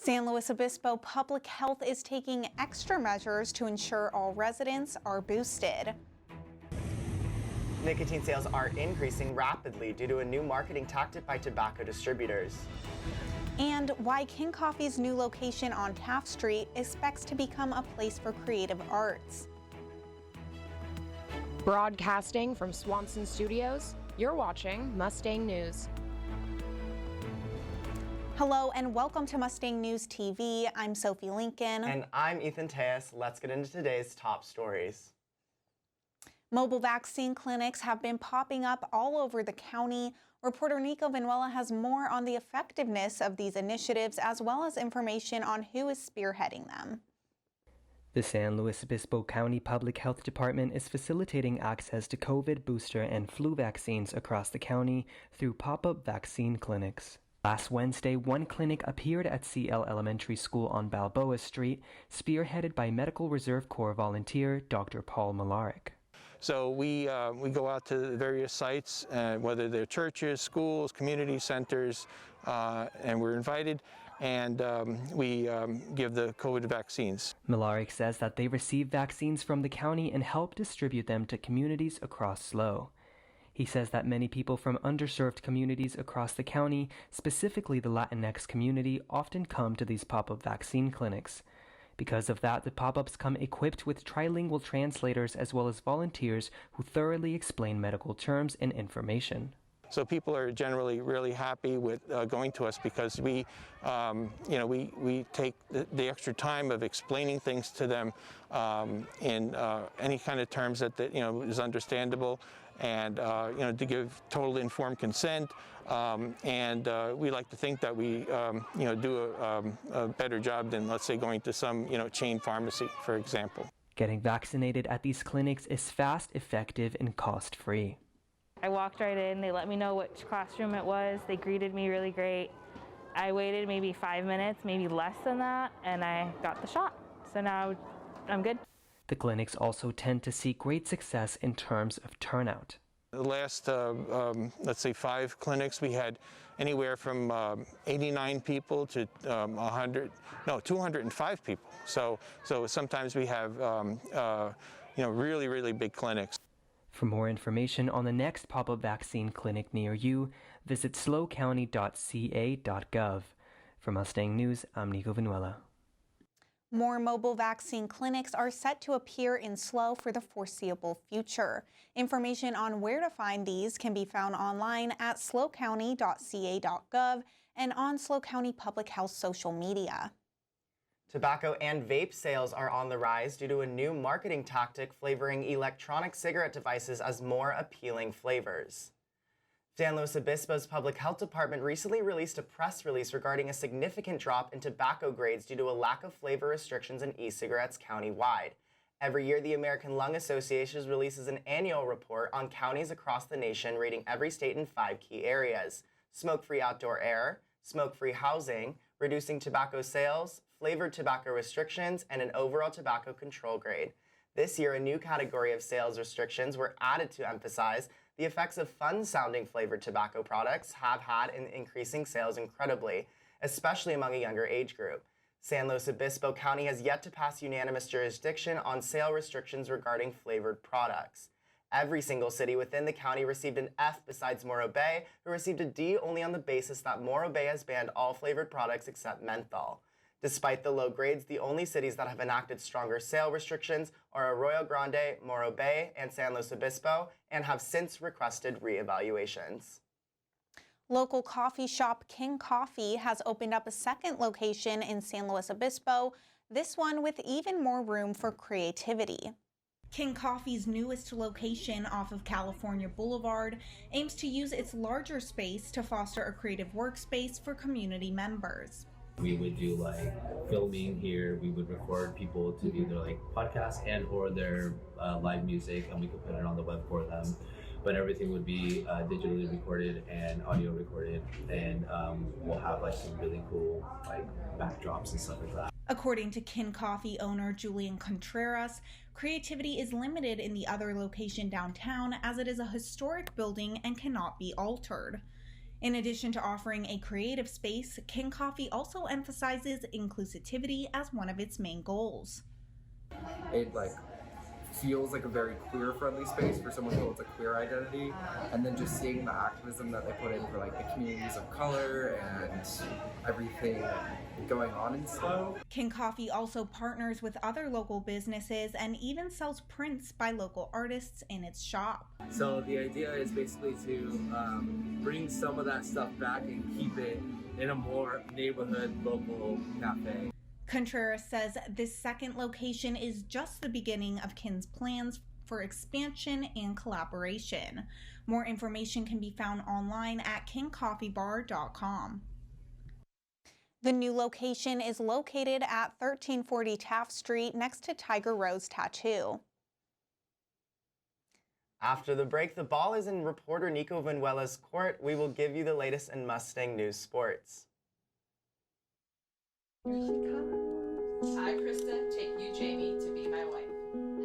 San Luis Obispo Public Health is taking extra measures to ensure all residents are boosted. Nicotine sales are increasing rapidly due to a new marketing tactic by tobacco distributors. And why King Coffee's new location on Taft Street expects to become a place for creative arts. Broadcasting from Swanson Studios, you're watching Mustang News. Hello and welcome to Mustang News TV. I'm Sophie Lincoln. And I'm Ethan Tejas. Let's get into today's top stories. Mobile vaccine clinics have been popping up all over the county. Reporter Nico Vinuela has more on the effectiveness of these initiatives as well as information on who is spearheading them. The San Luis Obispo County Public Health Department is facilitating access to COVID booster and flu vaccines across the county through pop-up vaccine clinics. Last Wednesday, one clinic appeared at CL Elementary School on Balboa Street, spearheaded by Medical Reserve Corps volunteer Dr. Paul Malarick. So we go out to various sites, whether they're churches, schools, community centers, and we're invited, and we give the COVID vaccines. Malarick says that they receive vaccines from the county and help distribute them to communities across SLO. He says that many people from underserved communities across the county, specifically the Latinx community, often come to these pop-up vaccine clinics. Because of that, the pop-ups come equipped with trilingual translators as well as volunteers who thoroughly explain medical terms and information. So people are generally really happy with going to us because we take the extra time of explaining things to them in any kind of terms that is understandable, and to give total informed consent. And we like to think that we do a better job than, let's say, going to some chain pharmacy, for example. Getting vaccinated at these clinics is fast, effective, and cost-free. I walked right in, they let me know which classroom it was, they greeted me really great. I waited maybe 5 minutes, maybe less than that, and I got the shot. So now I'm good. The clinics also tend to see great success in terms of turnout. The last, let's say 5 clinics, we had anywhere from 89 people to 205 people. So sometimes we have, really, really big clinics. For more information on the next pop-up vaccine clinic near you, visit slocounty.ca.gov. For Mustang News, I'm Nico Vinuela. More mobile vaccine clinics are set to appear in SLO for the foreseeable future. Information on where to find these can be found online at slocounty.ca.gov and on SLO County Public Health social media. Tobacco and vape sales are on the rise due to a new marketing tactic flavoring electronic cigarette devices as more appealing flavors. San Luis Obispo's Public Health Department recently released a press release regarding a significant drop in tobacco grades due to a lack of flavor restrictions in e-cigarettes countywide. Every year, the American Lung Association releases an annual report on counties across the nation rating every state in 5 key areas: smoke-free outdoor air, smoke-free housing, reducing tobacco sales, flavored tobacco restrictions, and an overall tobacco control grade. This year, a new category of sales restrictions were added to emphasize the effects of fun-sounding flavored tobacco products have had in increasing sales incredibly, especially among a younger age group. San Luis Obispo County has yet to pass unanimous jurisdiction on sale restrictions regarding flavored products. Every single city within the county received an F besides Morro Bay, who received a D only on the basis that Morro Bay has banned all flavored products except menthol. Despite the low grades, the only cities that have enacted stronger sale restrictions are Arroyo Grande, Morro Bay, and San Luis Obispo, and have since requested reevaluations. Local coffee shop King Coffee has opened up a second location in San Luis Obispo, this one with even more room for creativity. King Coffee's newest location off of California Boulevard aims to use its larger space to foster a creative workspace for community members. We would do like filming here. We would record people to do their like podcasts and or their live music, and we could put it on the web for them. But everything would be digitally recorded and audio recorded, and we'll have like some really cool like backdrops and stuff like that. According to Kin Coffee owner Julian Contreras, creativity is limited in the other location downtown as it is a historic building and cannot be altered. In addition to offering a creative space, King Coffee also emphasizes inclusivity as one of its main goals. It feels like a very queer-friendly space for someone who holds a queer identity, and then just seeing the activism that they put in for the communities of color and everything going on in SLO. King Coffee also partners with other local businesses and even sells prints by local artists in its shop. So the idea is basically to bring some of that stuff back and keep it in a more neighborhood, local cafe. Contreras says this second location is just the beginning of Kin's plans for expansion and collaboration. More information can be found online at kingcoffeebar.com. The new location is located at 1340 Taft Street next to Tiger Rose Tattoo. After the break, the ball is in reporter Nico Vanuela's court. We will give you the latest in Mustang news sports. Here she comes. Hi, Krista. Take you, Jamie, to be my wife.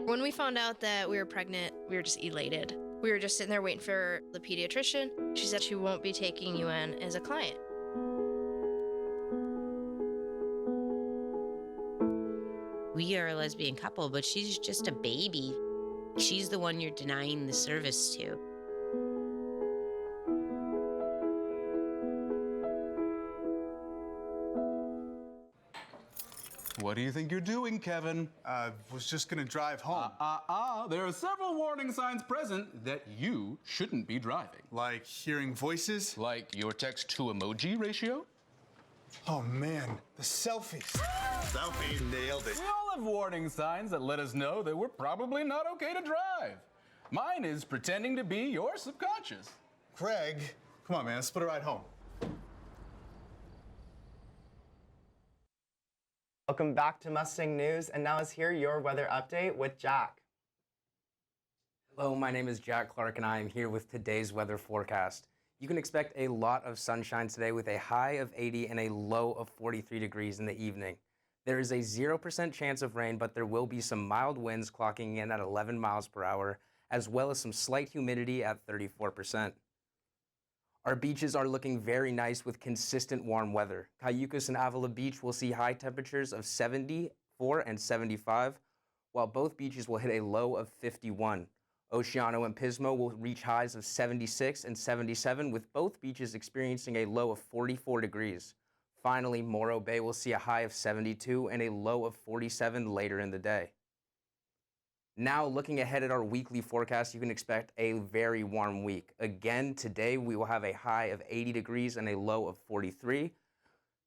When we found out that we were pregnant, we were just elated. We were just sitting there waiting for the pediatrician. She said she won't be taking you in as a client. We are a lesbian couple, but she's just a baby. She's the one you're denying the service to. What do you think you're doing, Kevin? Was just gonna drive home. There are several warning signs present that you shouldn't be driving. Like hearing voices? Like your text-to-emoji ratio? Oh man, the selfies. Selfie, nailed it. We all have warning signs that let us know that we're probably not okay to drive. Mine is pretending to be your subconscious. Craig, come on man, let's split a ride home. Welcome back to Mustang News, and now is here your weather update with Jack. Hello, my name is Jack Clark, and I am here with today's weather forecast. You can expect a lot of sunshine today with a high of 80 and a low of 43 degrees in the evening. There is a 0% chance of rain, but there will be some mild winds clocking in at 11 miles per hour, as well as some slight humidity at 34%. Our beaches are looking very nice with consistent warm weather. Cayucos and Avila Beach will see high temperatures of 74 and 75, while both beaches will hit a low of 51. Oceano and Pismo will reach highs of 76 and 77, with both beaches experiencing a low of 44 degrees. Finally, Morro Bay will see a high of 72 and a low of 47 later in the day. Now, looking ahead at our weekly forecast, you can expect a very warm week. Again, today we will have a high of 80 degrees and a low of 43.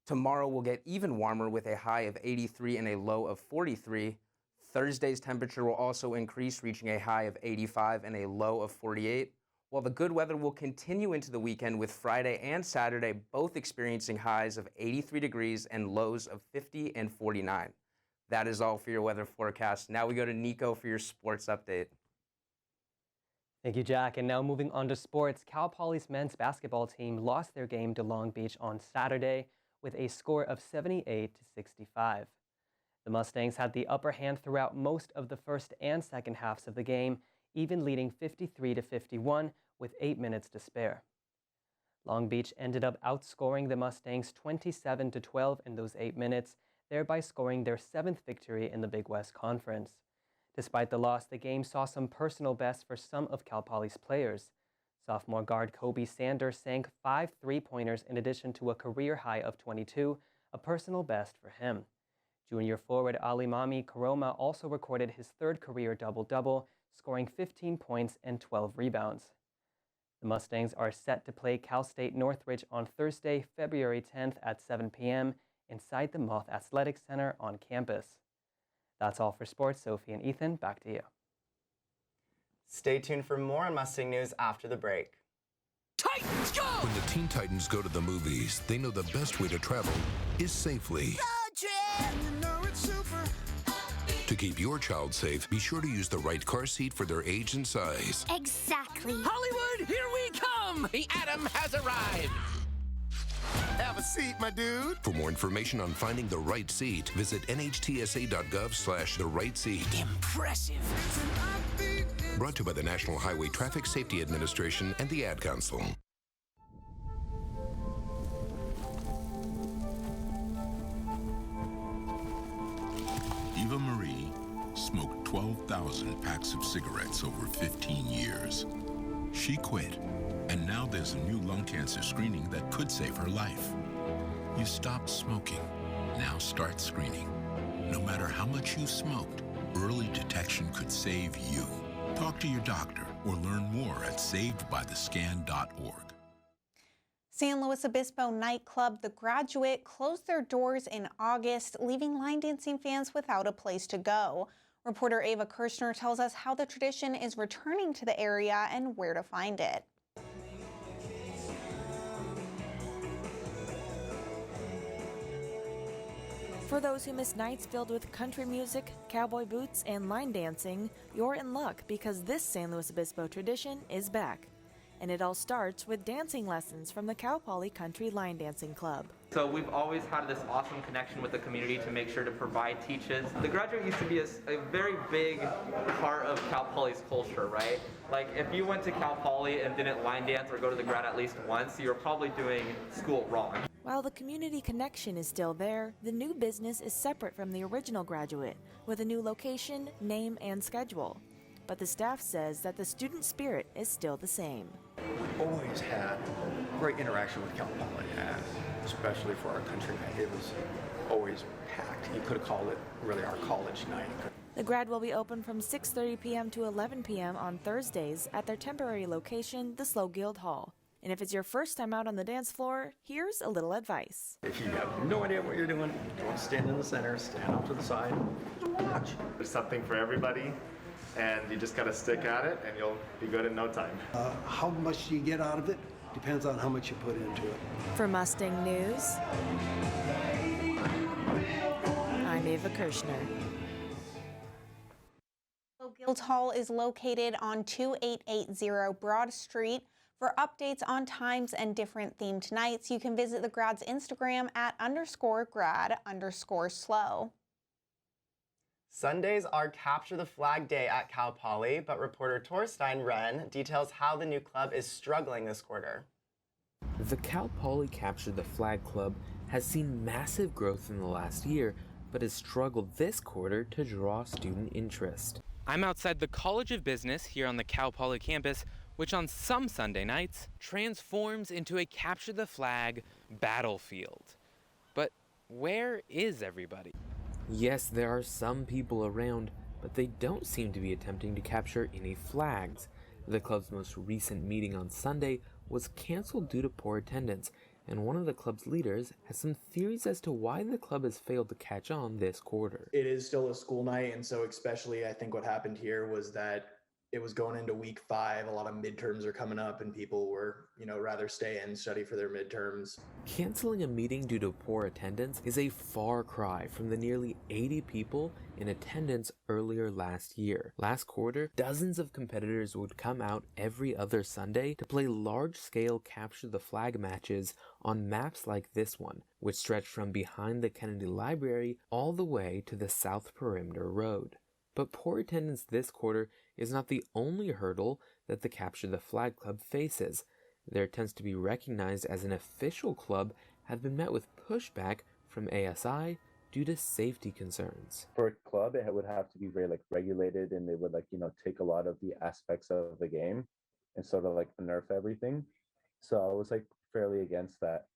Tomorrow will get even warmer with a high of 83 and a low of 43. Thursday's temperature will also increase, reaching a high of 85 and a low of 48, while the good weather will continue into the weekend with Friday and Saturday both experiencing highs of 83 degrees and lows of 50 and 49. That is all for your weather forecast. Now we go to Nico for your sports update. Thank you, Jack. And now moving on to sports, Cal Poly's men's basketball team lost their game to Long Beach on Saturday with a score of 78-65. The Mustangs had the upper hand throughout most of the first and second halves of the game, even leading 53-51 with 8 minutes to spare. Long Beach ended up outscoring the Mustangs 27-12 in those 8 minutes, thereby scoring their 7th victory in the Big West Conference. Despite the loss, the game saw some personal bests for some of Cal Poly's players. Sophomore guard Kobe Sanders sank 5 3-pointers in addition to a career high of 22, a personal best for him. Junior forward Ali Mami Karoma also recorded his 3rd career double-double, scoring 15 points and 12 rebounds. The Mustangs are set to play Cal State Northridge on Thursday, February 10th at 7 p.m. inside the Moth Athletic Center on campus. That's all for sports. Sophie and Ethan, back to you. Stay tuned for more on Mustang News after the break. Titans go! When the Teen Titans go to the movies, they know the best way to travel is safely. Road trip! You know it's super. To keep your child safe, be sure to use the right car seat for their age and size. Exactly. Hollywood, here we come! The Atom has arrived! Have a seat, my dude. For more information on finding the right seat, visit nhtsa.gov/the right seat. Impressive. Brought to you by the National Highway Traffic Safety Administration and the Ad Council. Eva Marie smoked 12,000 packs of cigarettes over 15 years. She quit, and now there's a new lung cancer screening that could save her life. You stopped smoking. Now start screening. No matter how much you smoked, early detection could save you. Talk to your doctor or learn more at savedbythescan.org. San Luis Obispo nightclub The Graduate closed their doors in August, leaving line dancing fans without a place to go. Reporter Ava Kirshner tells us how the tradition is returning to the area and where to find it. For those who miss nights filled with country music, cowboy boots, and line dancing, you're in luck because this San Luis Obispo tradition is back. And it all starts with dancing lessons from the Cal Poly Country Line Dancing Club. So we've always had this awesome connection with the community to make sure to provide teaches. The Graduate used to be a very big part of Cal Poly's culture, right? Like if you went to Cal Poly and didn't line dance or go to the grad at least once, you were probably doing school wrong. While the community connection is still there, the new business is separate from the original Graduate, with a new location, name, and schedule. But the staff says that the student spirit is still the same. We always had great interaction with Cal Poly, and especially for our country night, it was always packed. You could have called it really our college night. The grad will be open from 6:30 p.m. to 11 p.m. on Thursdays at their temporary location, the SLO Guild Hall. And if it's your first time out on the dance floor, here's a little advice. If you have no idea what you're doing, don't stand in the center, stand off to the side, watch. There's something for everybody, and you just gotta stick at it, and you'll be good in no time. How much do you get out of it? Depends on how much you put into it. For Mustang News, I'm Ava Kirshner. Guild Hall is located on 2880 Broad Street. For updates on times and different themed nights, you can visit the Grad's Instagram at _grad_SLO. Sundays are Capture the Flag Day at Cal Poly, but reporter Torstein Wren details how the new club is struggling this quarter. The Cal Poly Capture the Flag Club has seen massive growth in the last year, but has struggled this quarter to draw student interest. I'm outside the College of Business here on the Cal Poly campus, which on some Sunday nights transforms into a Capture the Flag battlefield. But where is everybody? Yes, there are some people around, but they don't seem to be attempting to capture any flags. The club's most recent meeting on Sunday was canceled due to poor attendance, and one of the club's leaders has some theories as to why the club has failed to catch on this quarter. It is still a school night, and so especially I think what happened here was that it was going into week 5. A lot of midterms are coming up, and people were, rather stay and study for their midterms. Canceling a meeting due to poor attendance is a far cry from the nearly 80 people in attendance earlier last year. Last quarter, dozens of competitors would come out every other Sunday to play large-scale Capture the Flag matches on maps like this one, which stretched from behind the Kennedy Library all the way to the South Perimeter Road. But poor attendance this quarter is not the only hurdle that the Capture the Flag Club faces. Their attempts to be recognized as an official club have been met with pushback from ASI due to safety concerns. For a club, it would have to be very regulated, and they would take a lot of the aspects of the game and sort of nerf everything. So I was fairly against that.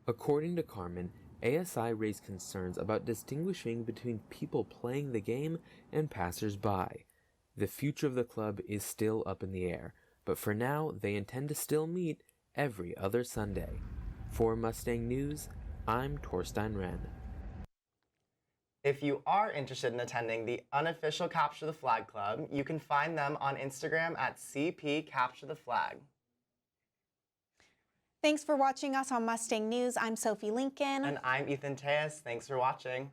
According to Carmen, ASI raised concerns about distinguishing between people playing the game and passers-by. The future of the club is still up in the air, but for now, they intend to still meet every other Sunday. For Mustang News, I'm Torstein Wren. If you are interested in attending the unofficial Capture the Flag Club, you can find them on Instagram at CP Capture the Flag. Thanks for watching us on Mustang News. I'm Sophie Lincoln. And I'm Ethan Tejas. Thanks for watching.